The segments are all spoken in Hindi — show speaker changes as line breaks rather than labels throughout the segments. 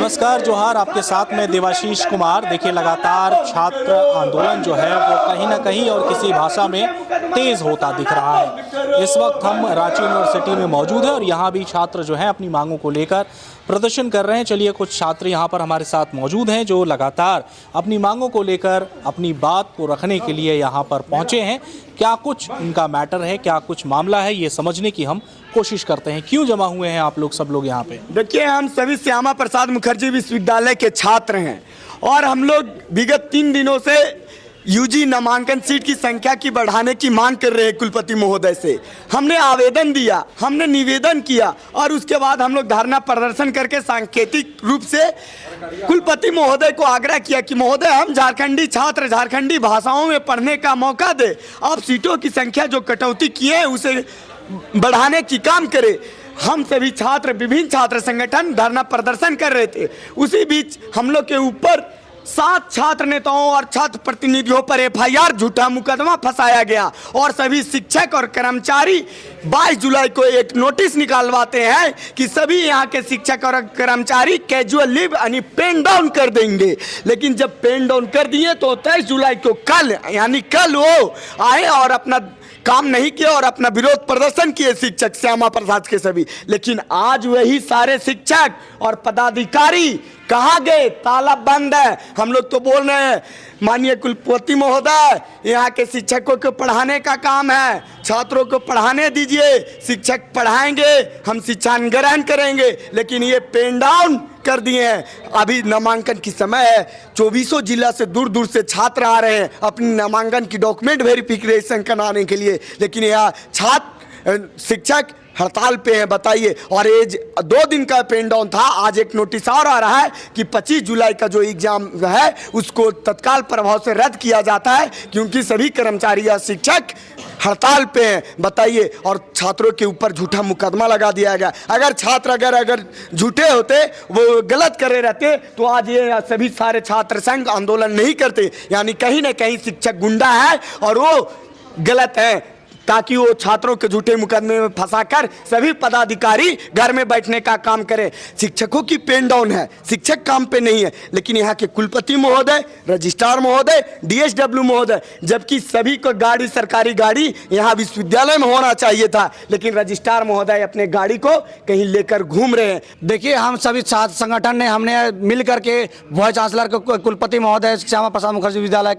नमस्कार, जोहार। आपके साथ में देवाशीष कुमार। देखिए, लगातार छात्र आंदोलन जो है वो कहीं ना कहीं और किसी भाषा में तेज होता दिख रहा है। इस वक्त हम रांची यूनिवर्सिटी में मौजूद हैं और यहाँ भी छात्र जो हैं अपनी मांगों को लेकर प्रदर्शन कर रहे हैं। चलिए, कुछ छात्र यहाँ पर हमारे साथ मौजूद हैं जो लगातार अपनी मांगों को लेकर अपनी बात को रखने के लिए यहाँ पर पहुँचे हैं। क्या कुछ उनका मैटर है, क्या कुछ मामला है, ये समझने की हम कोशिश करते हैं। क्यों जमा हुए हैं आप लोग, सब लोग यहाँ पे?
देखिए, हम सभी श्यामा प्रसाद मुखर्जी विश्वविद्यालय के छात्र हैं और हम लोग विगत 3 दिनों से यूजी नामांकन सीट की संख्या की बढ़ाने की मांग कर रहे हैं कुलपति महोदय से। हमने आवेदन दिया, हमने निवेदन किया और उसके बाद हम लोग धरना प्रदर्शन करके सांकेतिक रूप से कुलपति महोदय को आग्रह किया कि महोदय, हम झारखंडी छात्र झारखंडी भाषाओं में पढ़ने का मौका दे। आप सीटों की संख्या जो कटौती किए हैं उसे बढ़ाने की काम करें। हम सभी छात्र, विभिन्न छात्र संगठन धरना प्रदर्शन कर रहे थे। उसी बीच हम लोग के ऊपर 7 छात्र नेताओं और छात्र प्रतिनिधियों पर FIR झूठा मुकदमा फंसाया गया और सभी शिक्षक और कर्मचारी 22 जुलाई को एक नोटिस निकालवाते हैं कि सभी यहाँ के शिक्षक और कर्मचारी कैजुअल लीव यानी पेन डाउन कर देंगे। लेकिन जब पेन डाउन कर दिए तो 23 जुलाई को कल वो आए और अपना काम नहीं किया और अपना विरोध प्रदर्शन किए शिक्षक श्यामा प्रसाद के सभी। लेकिन आज वही सारे शिक्षक और पदाधिकारी कहाँ गए? ताला बंद है। हम लोग तो बोल रहे हैं माननीय कुलपति महोदय, यहाँ के शिक्षकों को पढ़ाने का काम है, छात्रों को पढ़ाने दीजिए, शिक्षक पढ़ाएंगे, हम शिक्षा ग्रहण करेंगे। लेकिन ये पेन डाउन कर दिए हैं। अभी नामांकन की समय है, 24 जिला से दूर दूर से छात्र आ रहे हैं अपनी नामांकन की डॉक्यूमेंट वेरिफिकेशन कराने के लिए। लेकिन यहाँ छात्र शिक्षक हड़ताल पे हैं, बताइए। और ये 2 दिन का पेन डाउन था, आज एक नोटिस और आ रहा है कि 25 जुलाई का जो एग्जाम है उसको तत्काल प्रभाव से रद्द किया जाता है क्योंकि सभी कर्मचारी या शिक्षक हड़ताल पे हैं, बताइए। और छात्रों के ऊपर झूठा मुकदमा लगा दिया गया। अगर छात्र अगर झूठे होते, वो गलत करे रहते तो आज ये सभी सारे छात्र संघ आंदोलन नहीं करते। यानी कहीं ना कहीं शिक्षक गुंडा है और वो गलत है, ताकि वो छात्रों के झूठे मुकदमे में फंसाकर सभी पदाधिकारी घर में बैठने का काम करें। शिक्षकों की पेन डाउन है, शिक्षक काम पे नहीं है। लेकिन यहाँ के कुलपति महोदय, रजिस्ट्रार महोदय, DSW महोदय, जबकि सभी को गाड़ी, सरकारी गाड़ी यहाँ विश्वविद्यालय में होना चाहिए था, लेकिन रजिस्ट्रार महोदय अपने गाड़ी को कहीं लेकर घूम रहे हैं।
देखिए, हम सभी छात्र संगठन ने हमने मिल करके वाइस चांसलर को, कुलपति महोदय, श्यामा प्रसाद मुखर्जी विश्वविद्यालय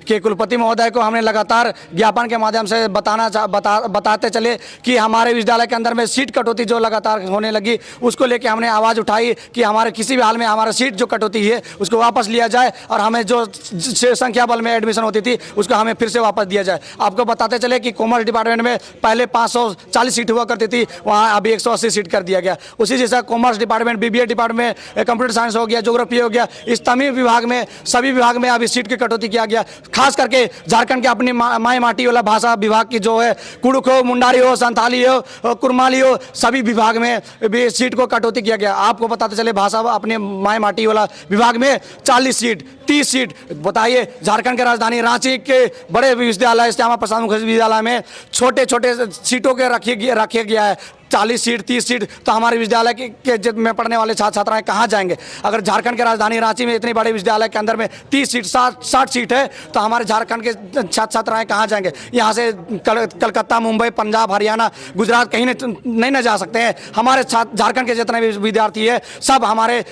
के कुलपति महोदय को हमने लगातार ज्ञापन के माध्यम से बताते चले कि हमारे विश्वविद्यालय के अंदर में सीट कटौती जो लगातार होने लगी, उसको लेके हमने आवाज़ उठाई कि हमारे किसी भी हाल में हमारा सीट जो कटौती है उसको वापस लिया जाए और हमें जो संख्या बल में एडमिशन होती थी उसको हमें फिर से वापस दिया जाए। आपको बताते चले कि कॉमर्स डिपार्टमेंट में पहले 540 सीट हुआ करती थी, वहाँ अभी 180 सीट कर दिया गया। उसी जैसा कॉमर्स डिपार्टमेंट, BBA डिपार्टमेंट में कंप्यूटर साइंस हो गया, ज्योग्राफी हो गया, इस तमाम विभाग में, सभी विभाग में अभी सीट की कटौती किया गया। खास करके झारखंड के अपनी माई माटी वाला भाषा विभाग की जो है, कुड़ुक हो, मुंडारी हो, संथाली हो, कुरमाली हो, सभी विभाग में भी सीट को कटौती किया गया। आपको बताते चले भाषा अपने माय माटी वाला विभाग में 40 सीट, 30 सीट। बताइए, झारखंड के राजधानी रांची के बड़े विश्वविद्यालय श्यामा प्रसाद मुखर्जी विश्वविद्यालय में छोटे छोटे सीटों के रखे गया है 40 सीट, 30 सीट। तो हमारे विश्वविद्यालय के में पढ़ने वाले छात्र छात्राएं कहाँ जाएंगे? अगर झारखंड के राजधानी रांची में इतने बड़े विश्वविद्यालय के अंदर में 30 सीट, 60 सीट है तो हमारे झारखंड के छात्र छात्राएं कहाँ जाएंगे? यहाँ से कलकत्ता, मुंबई, पंजाब, हरियाणा, गुजरात कहीं नहीं ना जा सकते हैं। हमारे झारखंड के जितने भी विद्यार्थी है सब हमारे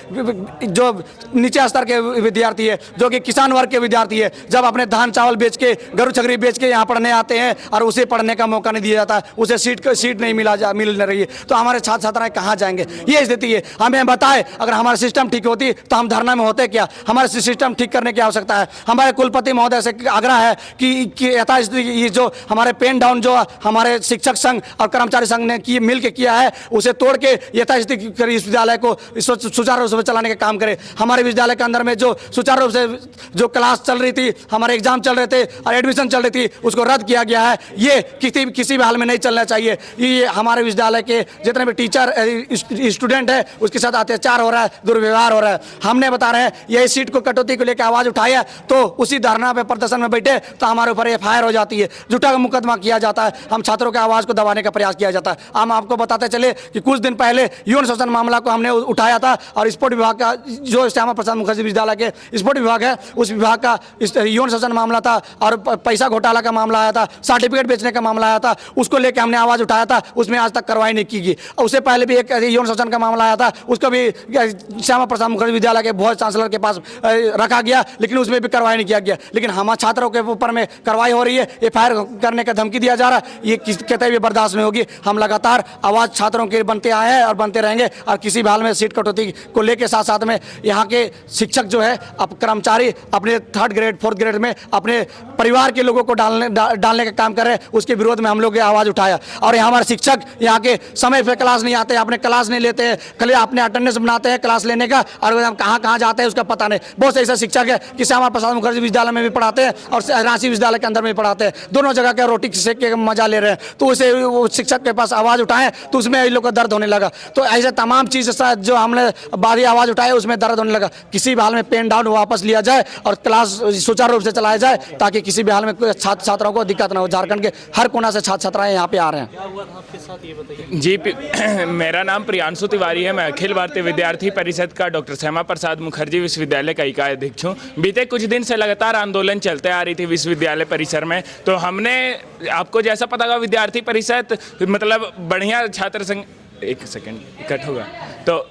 जो नीचे स्तर के विद्यार्थी है, जो कि किसान वर्ग के विद्यार्थी है, जब अपने धान चावल बेच के, गरु छकरी बेच के यहाँ पढ़ने आते हैं और उसे पढ़ने का मौका नहीं दिया जाता है, उसे सीट नहीं मिल रही है, तो हमारे छात्र छात्राएं कहाँ जाएंगे? ये स्थिति है। हमें बताएं, अगर हमारा सिस्टम ठीक होती तो हम धरना में होते क्या? हमारे सिस्टम ठीक करने की आवश्यकता है। हमारे कुलपति महोदय से आग्रह है कि यथास्थिति ये जो हमारे पेन डाउन जो हमारे शिक्षक संघ और कर्मचारी संघ ने मिल के किया है उसे तोड़ के यथास्थिति विश्वविद्यालय को सुचारू रूप से चलाने का काम करे। हमारे विश्वविद्यालय के अंदर में जो सुचारू रूप से जो क्लास चल रही थी, हमारे एग्जाम चल रहे थे और एडमिशन चल रही थी, उसको रद्द किया गया है। ये किसी भी हाल में नहीं चलना चाहिए। ये हमारे विश्वविद्यालय विश्वविद्यालय के जितने भी टीचर स्टूडेंट है उसके साथ अत्याचार हो रहा है, दुर्व्यवहार हो रहा है। हमने बता रहे हैं यही सीट को कटौती को लेकर आवाज़ उठाई है तो उसी धरना पे प्रदर्शन में बैठे तो हमारे ऊपर FIR हो जाती है, झूठा मुकदमा किया जाता है, हम छात्रों की आवाज़ को दबाने का प्रयास किया जाता है। हम आपको बताते चले कि कुछ दिन पहले यौन शोषण मामला को हमने उठाया था और स्पोर्ट विभाग का जो श्यामा प्रसाद मुखर्जी विश्वविद्यालय के स्पोर्ट विभाग है उस विभाग का यौन शोषण मामला था और पैसा घोटाला का मामला आया था, सर्टिफिकेट बेचने का मामला आया था, उसको लेकर हमने आवाज़ उठाया था, उसमें आज तक कार्रवाई नहीं की गई। उससे पहले भी एक यौन शोषण का मामला आया था, उसको भी श्यामा प्रसाद मुखर्जी विद्यालय के वाइस चांसलर के पास रखा गया लेकिन उसमें भी कार्रवाई नहीं किया गया। लेकिन हमारे छात्रों के ऊपर में कार्रवाई हो रही है, FIR करने का धमकी दिया जा रहा है, ये कहते भी बर्दाश्त नहीं होगी। हम लगातार आवाज़ छात्रों के बनते आए हैं और बनते रहेंगे और किसी भी हाल में सीट कटौती को लेकर साथ साथ में यहाँ के शिक्षक जो है अब कर्मचारी अपने 3rd ग्रेड 4th ग्रेड में अपने परिवार के लोगों को डालने का काम कर रहे हैं, उसके विरोध में हम लोग आवाज़ उठाया। और यहाँ हमारे शिक्षक यहाँ के समय पर क्लास नहीं आते, अपने क्लास नहीं लेते हैं, खाली अपने अटेंडेंस बनाते हैं क्लास लेने का और हम कहाँ जाते हैं उसका पता नहीं। बहुत से ऐसे शिक्षक है कि श्यामा प्रसाद मुखर्जी विश्वविद्यालय में भी पढ़ाते हैं और रांची विश्वविद्यालय के अंदर में पढ़ाते हैं, दोनों जगह के रोटी सेक के मजा ले रहे हैं। तो उसे वो शिक्षक के पास आवाज़ उठाएं तो उसमें इन लोग का दर्द होने लगा। तो ऐसे तमाम चीज़ जो हमने बारी आवाज़ उठाए उसमें दर्द होने लगा। किसी भी हाल में पेन डाउन वापस लिया जाए और क्लास सुचारू रूप से चलाया जाए ताकि किसी भी हाल में छात्र छात्राओं को दिक्कत ना हो। झारखंड के हर कोना से छात्र छात्राएं यहाँ पे आ रहे हैं।
जी मेरा नाम प्रियांशु तिवारी है। मैं अखिल भारतीय विद्यार्थी परिषद का डॉक्टर श्यामा प्रसाद मुखर्जी विश्वविद्यालय का इकाई अध्यक्ष हूँ। बीते कुछ दिन से लगातार आंदोलन चलते आ रही थी विश्वविद्यालय परिसर में। तो हमने आपको जैसा पता होगा विद्यार्थी परिषद मतलब बढ़िया छात्र संघ, एक सेकंड कट होगा, तो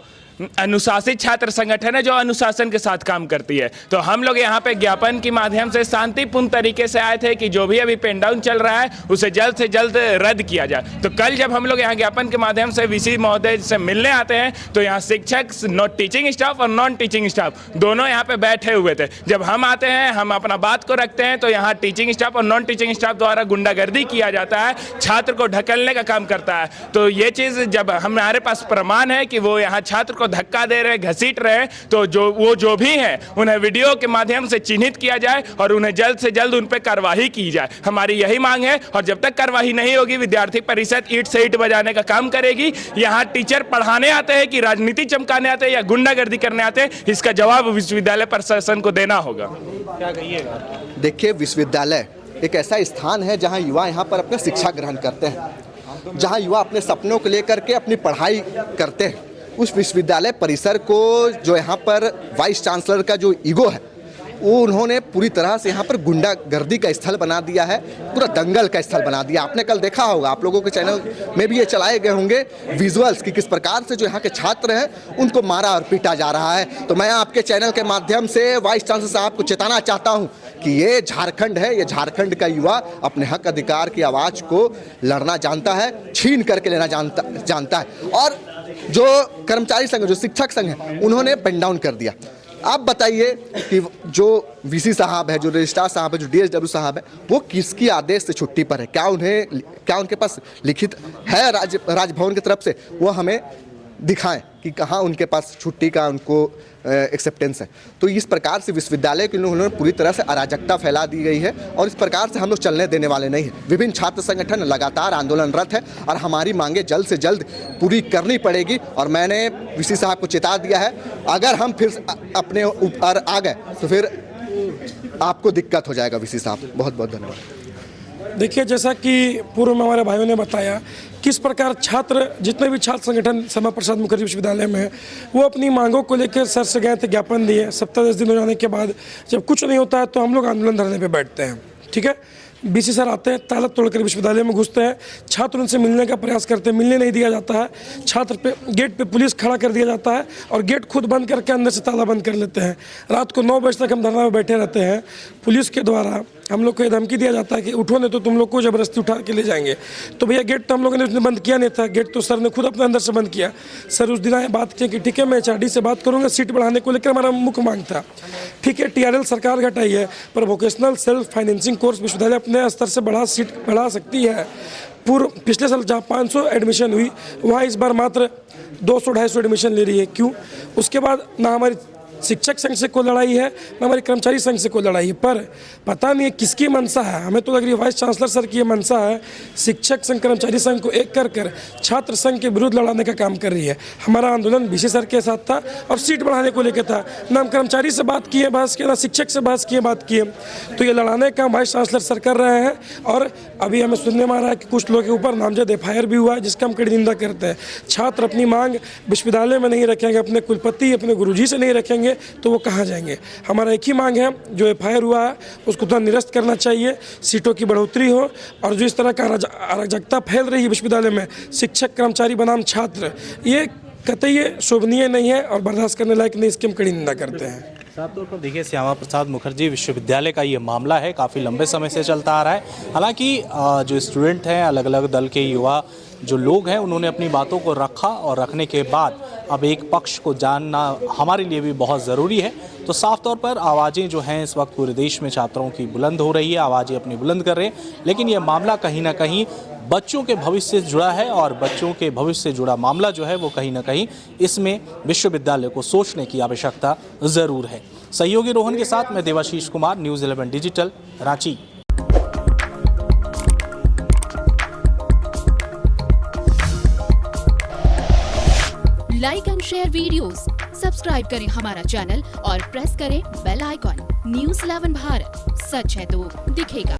अनुशासित छात्र संगठन है जो अनुशासन के साथ काम करती है। तो हम लोग यहाँ पे ज्ञापन के माध्यम से शांतिपूर्ण तरीके से आए थे कि जो भी अभी पेन डाउन चल रहा है उसे जल्द से जल्द रद्द किया जाए। तो कल जब हम लोग यहाँ ज्ञापन के माध्यम से VC महोदय से मिलने आते हैं तो यहाँ शिक्षक टीचिंग स्टाफ और नॉन टीचिंग स्टाफ दोनों यहाँ पे बैठे हुए थे। जब हम आते हैं हम अपना बात को रखते हैं तो यहाँ टीचिंग स्टाफ और नॉन टीचिंग स्टाफ द्वारा गुंडागर्दी किया जाता है, छात्र को ढकेलने का काम करता है। तो ये चीज़ जब हमारे पास प्रमाण है कि वो यहाँ छात्र को धक्का दे रहे, घसीट रहे, तो जो भी हैं उन्हें वीडियो के माध्यम से चिन्हित किया जाए और उन्हें जल्द से जल्द उन पर कार्रवाई की जाए। हमारी यही मांग है और जब तक कार्रवाई नहीं होगी विद्यार्थी परिषद ईंट से ईंट बजाने का काम करेगी। यहाँ टीचर पढ़ाने आते हैं कि राजनीति चमकाने आते हैं या गुंडागर्दी करने आते हैं, इसका जवाब विश्वविद्यालय प्रशासन को देना होगा।
क्या कहिएगा?
देखिए, विश्वविद्यालय एक ऐसा स्थान है जहाँ युवा यहाँ पर अपना शिक्षा ग्रहण करते हैं, जहाँ युवा अपने सपनों को लेकर के अपनी पढ़ाई करते हैं। उस विश्वविद्यालय परिसर को जो यहाँ पर वाइस चांसलर का जो ईगो है वो उन्होंने पूरी तरह से यहाँ पर गुंडागर्दी का स्थल बना दिया है, पूरा दंगल का स्थल बना दिया। आपने कल देखा होगा, आप लोगों के चैनल में भी ये चलाए गए होंगे विजुअल्स कि किस प्रकार से जो यहाँ के छात्र हैं उनको मारा और पीटा जा रहा है। तो मैं आपके चैनल के माध्यम से वाइस चांसलर साहब को चेताना चाहता हूँ कि ये झारखंड है, ये झारखंड का युवा अपने हक अधिकार की आवाज़ को लड़ना जानता है, छीन करके लेना जानता है। और जो कर्मचारी संघ, जो शिक्षक संघ है, उन्होंने पेन डाउन कर दिया। आप बताइए कि जो VC साहब है, जो रजिस्ट्रार साहब है, जो DSW साहब है, वो किसकी आदेश से छुट्टी पर है? क्या उनके पास लिखित है राजभवन की तरफ से? वो हमें दिखाएं कि कहाँ उनके पास छुट्टी का उनको एक्सेप्टेंस है। तो इस प्रकार से विश्वविद्यालय के उन्होंने पूरी तरह से अराजकता फैला दी गई है और इस प्रकार से हम लोग चलने देने वाले नहीं हैं। विभिन्न छात्र संगठन लगातार आंदोलनरत है और हमारी मांगे जल्द से जल्द पूरी करनी पड़ेगी। और मैंने VC साहब को चेता दिया है, अगर हम फिर अपने ऊपर आ गए तो फिर आपको दिक्कत हो जाएगा। VC साहब, बहुत बहुत धन्यवाद।
देखिए, जैसा कि पूर्व में हमारे भाइयों ने बताया किस प्रकार छात्र, जितने भी छात्र संगठन श्यामा प्रसाद मुखर्जी विश्वविद्यालय में है, वो अपनी मांगों को लेकर सर से गए थे, ज्ञापन दिए। 7-10 दिन हो जाने के बाद जब कुछ नहीं होता है तो हम लोग आंदोलन धरने पे बैठते हैं। ठीक है, BC सर आते हैं, ताला तोड़कर विश्वविद्यालय में घुसते हैं, छात्र उनसे मिलने का प्रयास करते हैं, मिलने नहीं दिया जाता है। छात्र पे गेट पे पुलिस खड़ा कर दिया जाता है और गेट खुद बंद करके अंदर से ताला बंद कर लेते हैं। रात को 9 बजे तक हम धरना में बैठे रहते हैं। पुलिस के द्वारा हम लोग को ये धमकी दिया जाता है कि उठो नहीं तो तुम लोग को ज़बरदस्ती उठा के ले जाएंगे। तो भैया गेट तो हम लोगों ने उसने बंद किया नहीं था, गेट तो सर ने खुद अपने अंदर से बंद किया। सर उस दिन आए, बात किया कि ठीक है मैं HRD से बात करूँगा, सीट बढ़ाने को लेकर हमारा मुख्य मांग था। ठीक है, TRL सरकार घटाई है पर वोकेशनल सेल्फ फाइनेंसिंग कोर्स विश्वविद्यालय अपने स्तर से सीट बढ़ा सकती है। पिछले साल जहाँ 500 एडमिशन हुई वहाँ इस बार मात्र 200-250 एडमिशन ले रही है। क्यों? उसके बाद ना हमारी शिक्षक संघ से कोई लड़ाई है, न हमारे कर्मचारी संघ से कोई लड़ाई है। पर पता नहीं है किसकी मंशा है। हमें तो लग रही है वाइस चांसलर सर की ये मंशा है, शिक्षक संघ कर्मचारी संघ को एक कर छात्र संघ के विरुद्ध लड़ाने का काम कर रही है। हमारा आंदोलन बीसी सर के साथ था और सीट बढ़ाने को लेकर था। न हम कर्मचारी से बात किए बहस किए, ना शिक्षक से बहस किए बात किए। तो ये लड़ाने का वाइस चांसलर सर कर रहे हैं। और अभी हमें सुनने में आ रहा है कि कुछ लोगों के ऊपर नामजद FIR भी हुआ है, जिसका हम कड़ी निंदा करते हैं। छात्र अपनी मांग विश्वविद्यालय में नहीं रखेंगे, अपने कुलपति अपने गुरुजी से नहीं रखेंगे तो वो कहाँ जाएंगे। हमारा एक ही मांग है, जो FIR हुआ है उसको तुरंत निरस्त करना चाहिए, सीटों की बढ़ोतरी हो। और जो इस तरह का अराजकता फैल रही है विश्वविद्यालय में, शिक्षक कर्मचारी बनाम छात्र, ये कतई शोभनीय नहीं है और बर्दाश्त करने लायक नहीं। इसकी हम कड़ी निंदा करते हैं।
साफ तौर पर देखिए, श्यामा प्रसाद मुखर्जी विश्वविद्यालय का ये मामला है, काफ़ी लंबे समय से चलता आ रहा है। हालांकि जो स्टूडेंट हैं, अलग अलग दल के युवा जो लोग हैं, उन्होंने अपनी बातों को रखा और रखने के बाद अब एक पक्ष को जानना हमारे लिए भी बहुत ज़रूरी है। तो साफ तौर पर आवाज़ें जो हैं इस वक्त पूरे देश में छात्रों की बुलंद हो रही है, आवाज़ें अपनी बुलंद कर रहे हैं। लेकिन ये मामला कहीं ना कहीं बच्चों के भविष्य से जुड़ा है और बच्चों के भविष्य से जुड़ा मामला जो है वो कहीं ना कहीं इसमें विश्वविद्यालय को सोचने की आवश्यकता ज़रूर है। सहयोगी रोहन के साथ मैं Devashish Kumar, News 11 Digital, Ranchi.
Like and share videos, subscribe करें हमारा चैनल और प्रेस करें बेल आइकॉन। न्यूज़ 11 भारत, सच है तो दिखेगा।